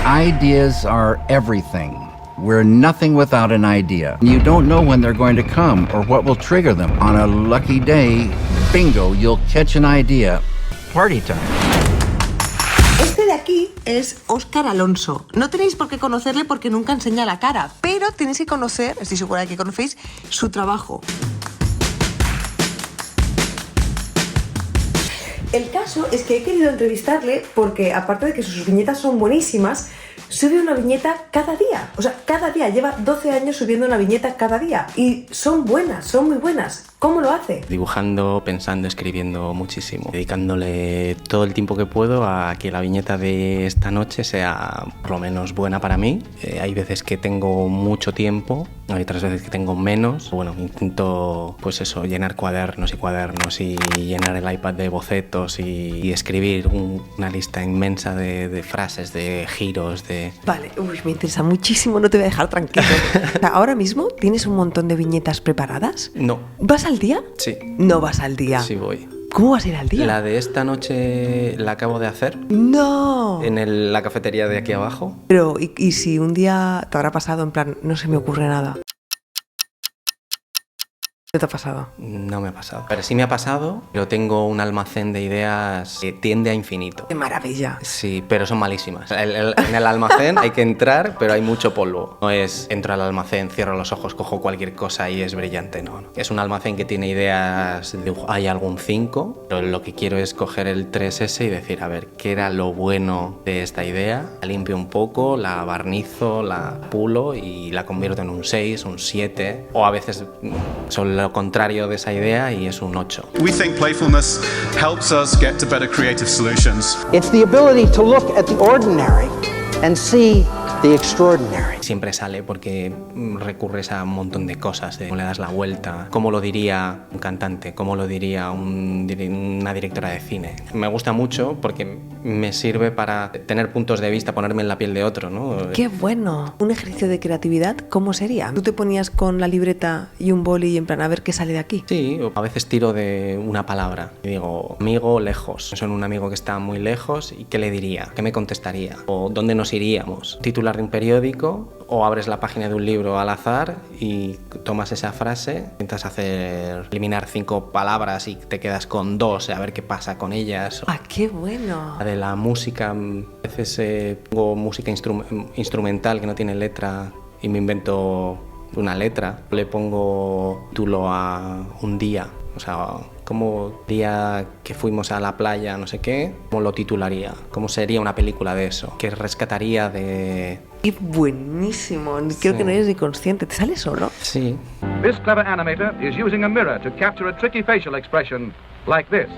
Ideas are everything. We're nothing without an idea. You don't know when they're going to come or what will trigger them. On a lucky day, bingo, you'll catch an idea. Party time. Este de aquí es Óscar Alonso. No tenéis por qué conocerle porque nunca enseña la cara, pero tenéis que conocer, estoy segura de que conocéis, su trabajo. El caso es que he querido entrevistarle porque, aparte de que sus viñetas son buenísimas, sube una viñeta cada día. O sea, cada día. Lleva 12 años subiendo una viñeta cada día. Y son buenas, son muy buenas. ¿Cómo lo hace? Dibujando, pensando, escribiendo muchísimo. Dedicándole todo el tiempo que puedo a que la viñeta de esta noche sea por lo menos buena para mí. Hay veces que tengo mucho tiempo, hay otras veces que tengo menos. Bueno, intento, pues eso, llenar cuadernos y llenar el iPad de bocetos y escribir una lista inmensa de frases, de giros, de... Vale, me interesa muchísimo, no te voy a dejar tranquilo. ¿Ahora mismo tienes un montón de viñetas preparadas? No. ¿Vas al día? Sí. No vas al día. Sí voy. ¿Cómo vas a ir al día? La de esta noche la acabo de hacer. ¡No! En la cafetería de aquí abajo. Pero, ¿y si un día te habrá pasado en plan, no se me ocurre nada? ¿Qué te ha pasado? No me ha pasado. Pero sí me ha pasado, pero tengo un almacén de ideas que tiende a infinito. ¡Qué maravilla! Sí, pero son malísimas. En el almacén hay que entrar, pero hay mucho polvo. No es entro al almacén, cierro los ojos, cojo cualquier cosa y es brillante, no. Es un almacén que tiene ideas, hay algún 5, pero lo que quiero es coger el 3S y decir, a ver, ¿qué era lo bueno de esta idea? La limpio un poco, la barnizo, la pulo y la convierto en un 6, un 7, o a veces son lo contrario de esa idea y es un 8. We think playfulness helps us get to better creative solutions. It's the ability to look at the ordinary and see the extraordinary. Siempre sale porque recurres a un montón de cosas, de cómo le das la vuelta, cómo lo diría un cantante, cómo lo diría una directora de cine. Me gusta mucho porque me sirve para tener puntos de vista, ponerme en la piel de otro, ¿no? ¡Qué bueno! Un ejercicio de creatividad, ¿cómo sería? ¿Tú te ponías con la libreta y un boli y en plan a ver qué sale de aquí? Sí, a veces tiro de una palabra y digo, amigo lejos. Son un amigo que está muy lejos y ¿qué le diría? ¿Qué me contestaría? ¿O dónde nos iríamos? Titular de un periódico, o abres la página de un libro al azar y tomas esa frase, intentas eliminar 5 palabras y te quedas con 2, a ver qué pasa con ellas. ¡Ah, qué bueno! De la música, a veces pongo música instrumental que no tiene letra y me invento una letra. Le pongo título a un día, o sea, como día que fuimos a la playa, no sé qué, ¿cómo lo titularía? ¿Cómo sería una película de eso? ¿Qué rescataría de...? ¡Qué buenísimo! Creo que no eres ni consciente. ¿Te sale solo? Sí. This clever animator is using a mirror to capture a tricky facial expression like this.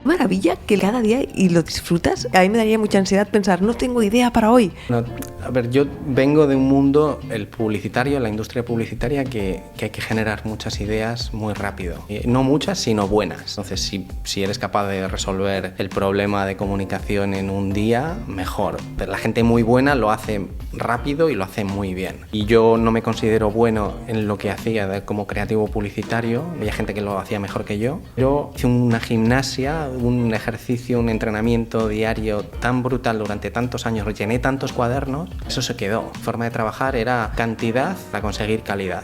Maravilla que cada día y lo disfrutas. A mí me daría mucha ansiedad pensar, no tengo idea para hoy. No, a ver, yo vengo de un mundo, el publicitario, la industria publicitaria, que hay que generar muchas ideas muy rápido. No muchas, sino buenas. Entonces, si eres capaz de resolver el problema de comunicación en un día, mejor. Pero la gente muy buena lo hace rápido y lo hace muy bien. Y yo no me considero bueno en lo que hacía como creativo publicitario. Había gente que lo hacía mejor que yo. Yo hice una gimnasia, un ejercicio, un entrenamiento diario tan brutal durante tantos años, llené tantos cuadernos, eso se quedó. Mi forma de trabajar era cantidad para conseguir calidad.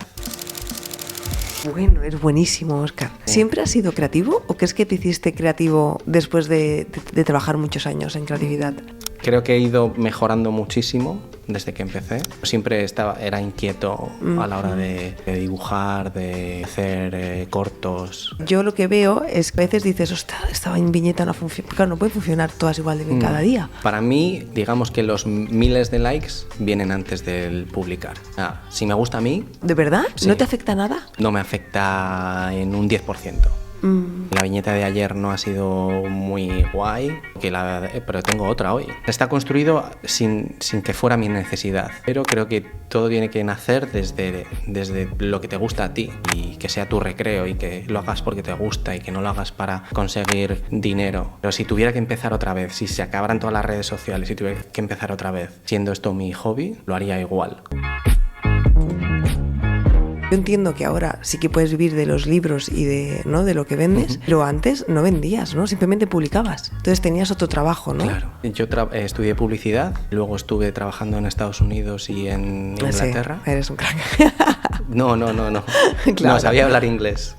Bueno, es buenísimo, Óscar. ¿Siempre has sido creativo o crees que te hiciste creativo después de trabajar muchos años en creatividad? Creo que he ido mejorando muchísimo desde que empecé. Siempre era inquieto a la hora de dibujar, de hacer cortos. Yo lo que veo es que a veces dices, ostras, esta viñeta no funciona. Claro, no puede funcionar todas igual de bien cada día. Para mí, digamos que los miles de likes vienen antes del publicar. Si me gusta a mí... ¿De verdad? Sí. ¿No te afecta nada? No me afecta en un 10%. La viñeta de ayer no ha sido muy guay, pero tengo otra hoy. Está construido sin que fuera mi necesidad, pero creo que todo tiene que nacer desde lo que te gusta a ti y que sea tu recreo y que lo hagas porque te gusta y que no lo hagas para conseguir dinero. Pero si tuviera que empezar otra vez, si se acabaran todas las redes sociales, si tuviera que empezar otra vez siendo esto mi hobby, lo haría igual. Yo entiendo que ahora sí que puedes vivir de los libros y de lo que vendes, pero antes no vendías, ¿no? Simplemente publicabas. Entonces tenías otro trabajo, ¿no? Claro. Yo estudié publicidad, luego estuve trabajando en Estados Unidos y en Inglaterra. Sí, eres un crack. No. Claro. No, sabía hablar inglés.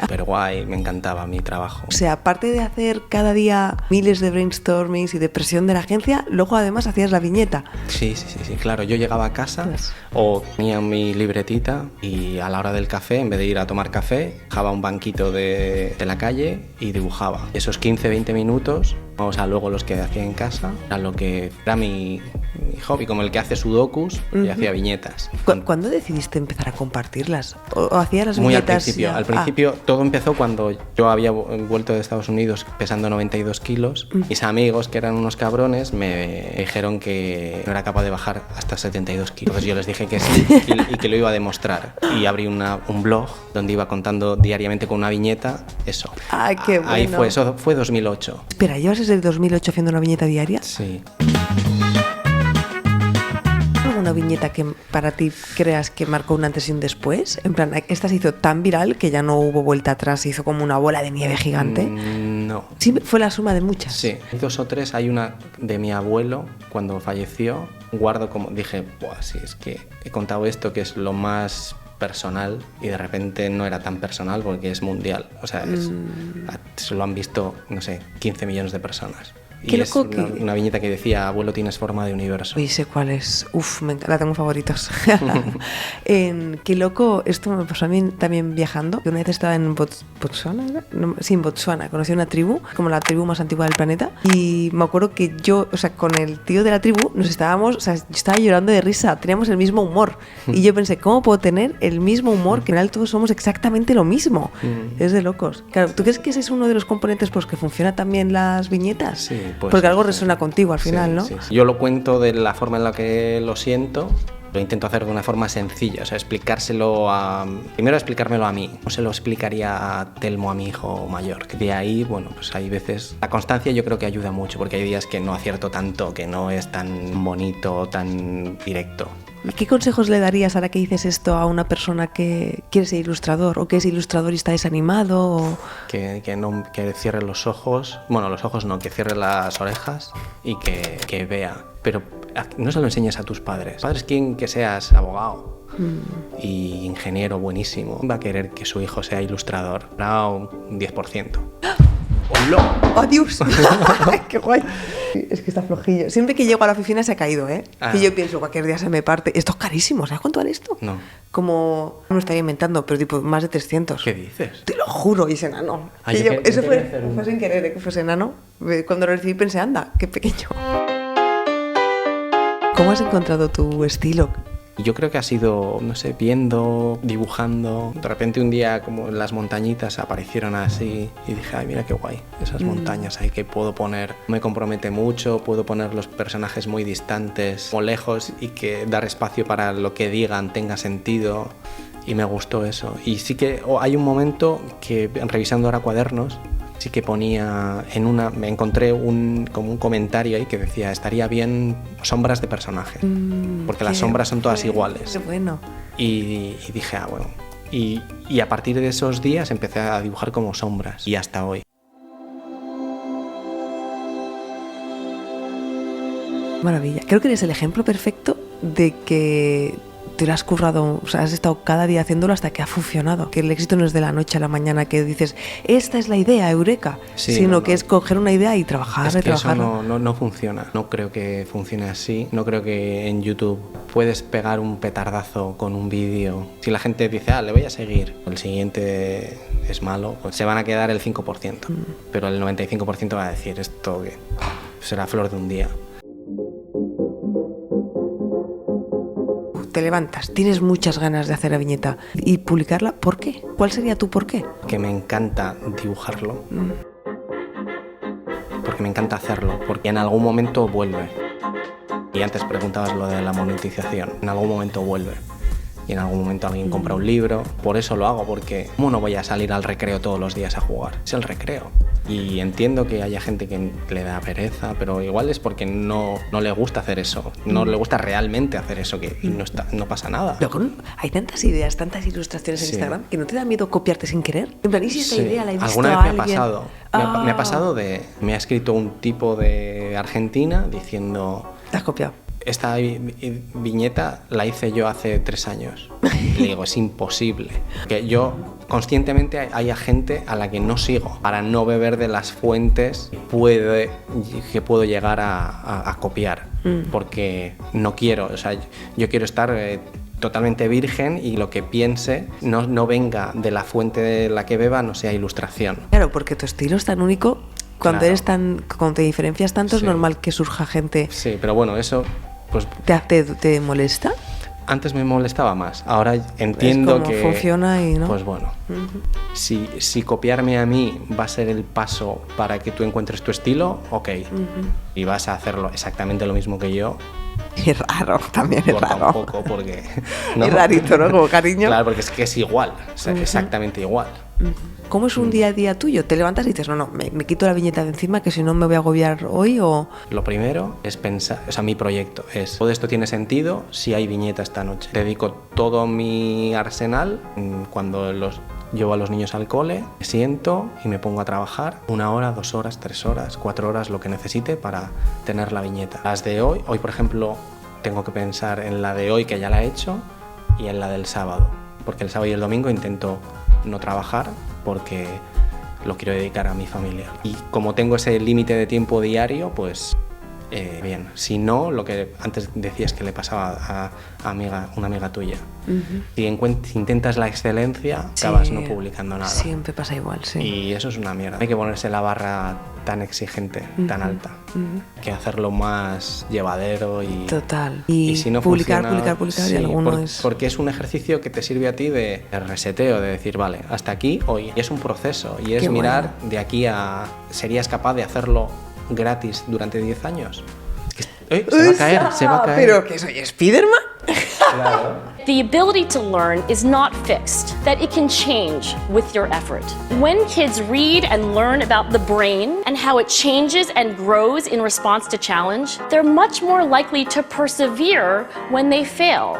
Pero guay, me encantaba mi trabajo. O sea, aparte de hacer cada día miles de brainstormings y de presión de la agencia, luego además hacías la viñeta. Sí, claro. Yo llegaba a casa o tenía mi libretita y a la hora del café, en vez de ir a tomar café, dejaba un banquito de la calle y dibujaba. Esos 15-20 minutos, vamos a luego los que hacía en casa, era lo que era mi hobby, como el que hace sudokus y hacía viñetas. ¿Cuándo decidiste empezar a compartirlas? ¿O hacías las Muy al viñetas? principio. Al principio todo empezó cuando yo había vuelto de Estados Unidos pesando 92 kilos. Mis amigos, que eran unos cabrones, me dijeron que no era capaz de bajar hasta 72 kilos. Entonces yo les dije que sí y que lo iba a demostrar. Y abrí un blog donde iba contando diariamente con una viñeta eso. ¡Ay, qué bueno! Ahí fue, eso fue 2008. Espera, ¿llevas desde el 2008 haciendo una viñeta diaria? Sí. ¿Alguna viñeta que para ti creas que marcó un antes y un después? En plan, esta se hizo tan viral que ya no hubo vuelta atrás, se hizo como una bola de nieve gigante. No. Sí, fue la suma de muchas. Sí, 2 o 3. Hay una de mi abuelo cuando falleció. Guardo como, dije, buah, sí, es que he contado esto que es lo más personal y de repente no era tan personal porque es mundial. O sea, se lo han visto, no sé, 15 millones de personas. Qué Y loco es una viñeta que decía, abuelo, tienes forma de universo. Uy, sé cuál es. Uf, la tengo favoritos. Qué loco, esto me pasó a mí también viajando. Una vez estaba en Botswana, ¿era? No, sí, en Botswana. Conocí una tribu, como la tribu más antigua del planeta. Y me acuerdo que yo, o sea, con el tío de la tribu, yo estaba llorando de risa. Teníamos el mismo humor. Y yo pensé, ¿cómo puedo tener el mismo humor? Que en realidad todos somos exactamente lo mismo. Es de locos. Claro, ¿tú crees que ese es uno de los componentes por los que funcionan también las viñetas? Sí. Pues, porque algo resuena contigo al final, ¿no? Sí. Yo lo cuento de la forma en la que lo siento. Lo intento hacer de una forma sencilla, o sea, primero explicármelo a mí. No se lo explicaría a Telmo, a mi hijo mayor. De ahí, bueno, pues hay veces... La constancia yo creo que ayuda mucho, porque hay días que no acierto tanto, que no es tan bonito, tan directo. ¿Qué consejos le darías ahora que dices esto a una persona que quiere ser ilustrador o que es ilustrador y está desanimado? O... Que cierre los ojos, bueno, los ojos no, que cierre las orejas y que vea. Pero no se lo enseñes a tus padres. Padres quieren que seas abogado y ingeniero buenísimo. Va a querer que su hijo sea ilustrador. Habrá un 10%. ¡Hola! ¡Adiós! ¡Qué guay! Es que está flojillo. Siempre que llego a la oficina se ha caído, ¿eh? Y yo pienso, cualquier día se me parte. Esto es carísimo, ¿sabes cuánto vale esto? No. Como, no me estaría inventando, pero tipo más de 300. ¿Qué dices? Te lo juro, y es enano. Eso fue sin querer, que fuese enano. Cuando lo recibí pensé, anda, qué pequeño. ¿Cómo has encontrado tu estilo? Yo creo que ha sido, no sé, viendo, dibujando. De repente un día como las montañitas aparecieron así y dije, ay, mira qué guay, esas montañas ahí que puedo poner. Me compromete mucho, puedo poner los personajes muy distantes o lejos y que dar espacio para lo que digan tenga sentido. Y me gustó eso. Y sí que hay un momento que, revisando ahora cuadernos, sí que ponía me encontré como un comentario ahí que decía, estaría bien sombras de personajes, porque las sombras son todas iguales. Qué bueno. Y dije, bueno. Y a partir de esos días empecé a dibujar como sombras y hasta hoy. Maravilla. Creo que eres el ejemplo perfecto de que te lo has currado, o sea, has estado cada día haciéndolo hasta que ha funcionado. Que el éxito no es de la noche a la mañana que dices, esta es la idea, eureka, sino que es coger una idea y trabajarla. Es que eso no funciona. No creo que funcione así. No creo que en YouTube puedes pegar un petardazo con un vídeo. Si la gente dice, le voy a seguir, el siguiente es malo, pues se van a quedar el 5%. Pero el 95% va a decir, esto que será flor de un día. Te levantas, tienes muchas ganas de hacer la viñeta y publicarla, ¿por qué? ¿Cuál sería tu por qué? Que me encanta dibujarlo, porque me encanta hacerlo, porque en algún momento vuelve. Y antes preguntabas lo de la monetización, en algún momento vuelve. Y en algún momento alguien compra un libro, por eso lo hago, porque ¿cómo no voy a salir al recreo todos los días a jugar? Es el recreo. Y entiendo que haya gente que le da pereza, pero igual es porque no le gusta hacer eso, no le gusta realmente hacer eso, que no pasa nada. Pero hay tantas ideas, tantas ilustraciones en Sí. Instagram, que no te da miedo copiarte sin querer. En plan, ¿y si esta Sí. idea la he visto Alguna a vez me ha alguien? pasado. Me ha pasado me ha escrito un tipo de Argentina diciendo: Te has copiado. esta viñeta la hice yo hace 3 años. Y le digo, es imposible. Que yo conscientemente hay gente a la que no sigo para no beber de las fuentes que puedo llegar a copiar. Porque no quiero, o sea, yo quiero estar totalmente virgen y lo que piense no venga de la fuente de la que beba, no sea ilustración. Claro, porque tu estilo es tan único. Cuando Claro. cuando te diferencias tanto, Sí. es normal que surja gente. Sí, pero bueno, eso pues ¿Te molesta? antes me molestaba más. Ahora entiendo Es como que funciona y no. Pues bueno, si copiarme a mí va a ser el paso para que tú encuentres tu estilo, ok. Y vas a hacerlo exactamente lo mismo que yo, Es raro, también es corta raro. un poco porque Es rarito, ¿no? Como cariño. Claro, porque es que es igual, o sea, exactamente igual. ¿Cómo es un día a día tuyo? ¿Te levantas y dices, no, me quito la viñeta de encima, que si no me voy a agobiar hoy? O Lo primero es pensar, o sea, mi proyecto es, todo esto tiene sentido si hay viñeta esta noche. Dedico todo mi arsenal cuando llevo a los niños al cole, me siento y me pongo a trabajar 1 hora, 2 horas, 3 horas, 4 horas, lo que necesite para tener la viñeta. Las de hoy, por ejemplo, tengo que pensar en la de hoy que ya la he hecho y en la del sábado, porque el sábado y el domingo intento no trabajar porque lo quiero dedicar a mi familia. Y como tengo ese límite de tiempo diario, pues bien. Si no, lo que antes decías que le pasaba a una amiga tuya. Si intentas la excelencia, acabas no publicando nada. Siempre pasa igual, sí. Y eso es una mierda. Hay que ponerse la barra tan exigente, tan alta, que hacerlo más llevadero y... Total. Y si no publicar, funciona, publicar, y sí, alguno es... porque es un ejercicio que te sirve a ti de reseteo, de decir, vale, hasta aquí hoy. Y es un proceso, y es Qué mirar bueno. de aquí a... ¿Serías capaz de hacerlo gratis durante 10 años? Se va a caer. ¿Pero que soy Spiderman? The ability to learn is not fixed, that it can change with your effort. When kids read and learn about the brain and how it changes and grows in response to challenge, they're much more likely to persevere when they fail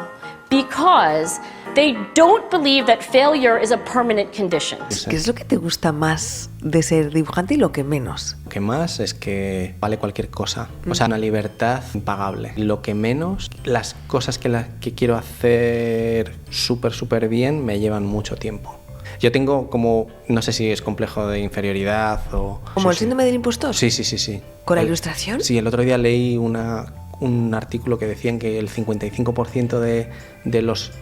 because they don't believe that failure is a permanent condition. ¿Qué es lo que te gusta más de ser dibujante y lo que menos? Lo que más es que vale cualquier cosa, o sea, una libertad impagable. Lo que menos, las cosas que quiero hacer súper bien me llevan mucho tiempo. Yo tengo como, no sé si es complejo de inferioridad o... ¿Como el sí. síndrome del impostor? Sí. ¿Con la ilustración? Sí, el otro día leí un artículo que decían que el 55% de los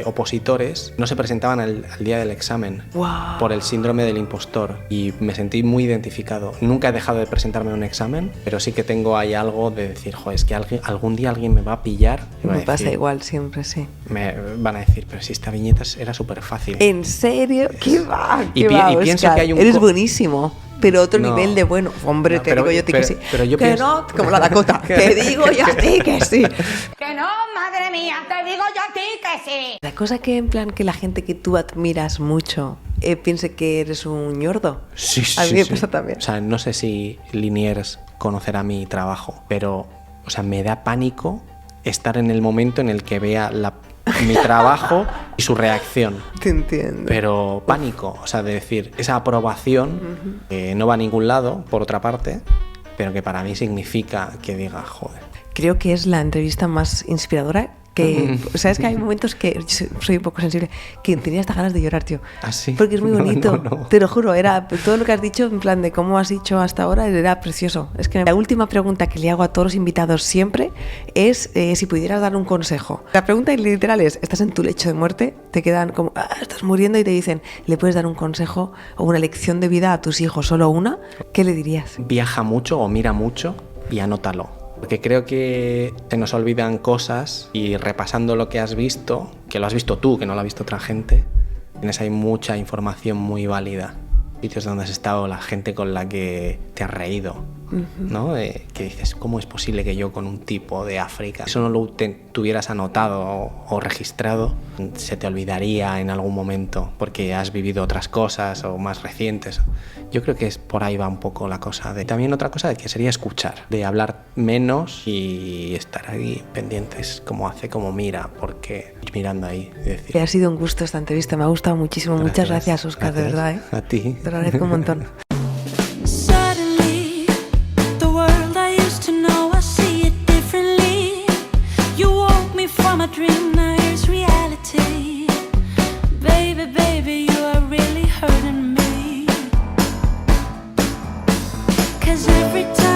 opositores no se presentaban al día del examen. Wow. Por el síndrome del impostor, y me sentí muy identificado. Nunca he dejado de presentarme a un examen, pero sí que tengo ahí algo de decir, joder, es que algún día alguien me va a pillar y va a Me pasa decir, igual siempre, sí. me van a decir, pero si esta viñeta era súper fácil. ¿En serio? ¿Qué va? Y pienso Óscar? que hay un Eres buenísimo. Pero otro No. nivel de bueno. Hombre, No, te pero- digo yo a ti que pero- sí. pero yo que pienso- no, como la Dakota. Te digo yo a ti que sí. Que no, madre mía, te digo yo a ti que sí. La cosa que en plan que la gente que tú admiras mucho piense que eres un ñordo. Sí, A mí me sí. pasa también. O sea, no sé si Liniers conocerá mi trabajo, pero, o sea, me da pánico estar en el momento en el que vea mi trabajo y su reacción. Te entiendo. Pero pánico, o sea, de decir, esa aprobación que no va a ningún lado, por otra parte, pero que para mí significa que diga, joder. Creo que es la entrevista más inspiradora que... ¿Sabes que hay momentos que yo soy un poco sensible que tenía hasta ganas de llorar, tío? ¿Ah, sí? Porque es muy No, bonito. no. Te lo juro, era todo lo que has dicho, en plan de cómo has dicho hasta ahora, era precioso. Es que la última pregunta que le hago a todos los invitados siempre es si pudieras dar un consejo. La pregunta literal es, estás en tu lecho de muerte, te quedan como, estás muriendo y te dicen, ¿le puedes dar un consejo o una lección de vida a tus hijos, solo una? ¿Qué le dirías? Viaja mucho o mira mucho y anótalo. Porque creo que se nos olvidan cosas y repasando lo que has visto, que lo has visto tú, que no lo ha visto otra gente, tienes ahí mucha información muy válida. Sitios donde has estado, la gente con la que te has reído, ¿no? Que dices, ¿cómo es posible que yo con un tipo de África, eso no lo tuvieras anotado o registrado, se te olvidaría en algún momento porque has vivido otras cosas o más recientes? Yo creo que por ahí va un poco la cosa. También otra cosa que sería escuchar, de hablar menos y estar ahí pendientes, cómo hace, cómo mira, porque mirando ahí. Decir, Ha sido un gusto esta entrevista, me ha gustado muchísimo. gracias, Muchas gracias, Óscar, de verdad. A ti. Te lo agradezco un montón. Suddenly, the world I used to know, I see it differently. You woke me from a dream, now here's reality. Baby, baby, you are really hurting me. 'Cause every time